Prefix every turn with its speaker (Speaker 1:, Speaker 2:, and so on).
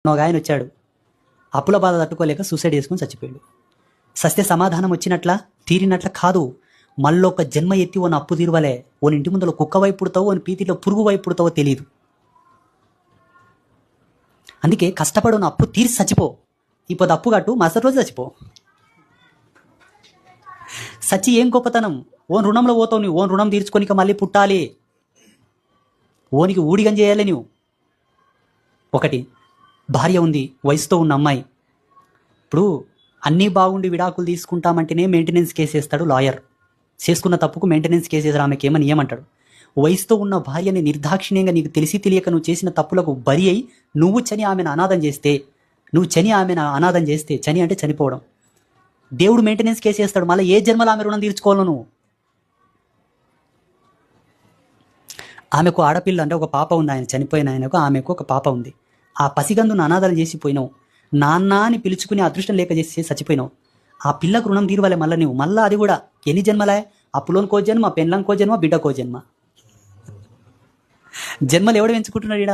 Speaker 1: ఒక ఆయన వచ్చాడు, అప్పుల బాధ తట్టుకోలేక సూసైడ్ చేసుకుని చచ్చిపోయాడు. సస్తే సమాధానం వచ్చినట్ల తీరినట్ల కాదు, మళ్ళొక జన్మ ఎత్తి ఓని అప్పు తీరువలే. ఓని ఇంటి ముందులో కుక్క వైపు పుడతావో ఓని పీతిలో పురుగు వైపు పుడతావో తెలియదు. అందుకే కష్టపడి ఉన్న అప్పు తీర్చి చచ్చిపో. ఇప్పుడు అప్పు కట్టు, మరుసటి రోజు చచ్చిపో. సచ్చి ఏం గొప్పతనం? ఓన్ రుణంలో పోతావు నువ్వు. ఓన్ రుణం తీర్చుకోనిక మళ్ళీ పుట్టాలి, ఓనికి ఊడిగం చేయాలి నువ్వు. ఒకటి, భార్య ఉంది, వయసుతో ఉన్న అమ్మాయి. ఇప్పుడు అన్నీ బాగుండి విడాకులు తీసుకుంటామంటేనే మెయింటెనెన్స్ కేసు వేస్తాడు లాయర్. చేసుకున్న తప్పుకు మెయింటెనెన్స్ కేసు వేసాడు, ఆమెకి ఏమని ఏమంటాడు? వయసుతో ఉన్న భార్యని నిర్దాక్షిణ్యంగా నీకు తెలిసి తెలియక నువ్వు చేసిన తప్పులకు బరి అయి నువ్వు చని ఆమెను అనాథం చేస్తే, చని అంటే చనిపోవడం, దేవుడు మెయింటెనెన్స్ కేసు వేస్తాడు. మళ్ళీ ఏ జన్మలో ఆమె రుణం తీర్చుకోవాలో నువ్వు? ఆమెకు ఆడపిల్ల అంటే ఒక పాప ఉంది, ఆయన చనిపోయిన ఆయనకు, ఆమెకు ఒక పాప ఉంది. ఆ పసిగందును అనాథాలు చేసి పోయినావు, నాన్న అని పిలుచుకునే అదృష్టం లేక చేసి చచ్చిపోయినావు. ఆ పిల్లకు రుణం తీరవాలి మళ్ళీ నువ్వు. మళ్ళీ అది కూడా ఎన్ని జన్మలే? అప్పులోనికో జన్మ, పెన్లంకో జన్మ, బిడ్డకో జన్మ. జన్మలు ఎవడు పెంచుకుంటున్నాడు ఈడ?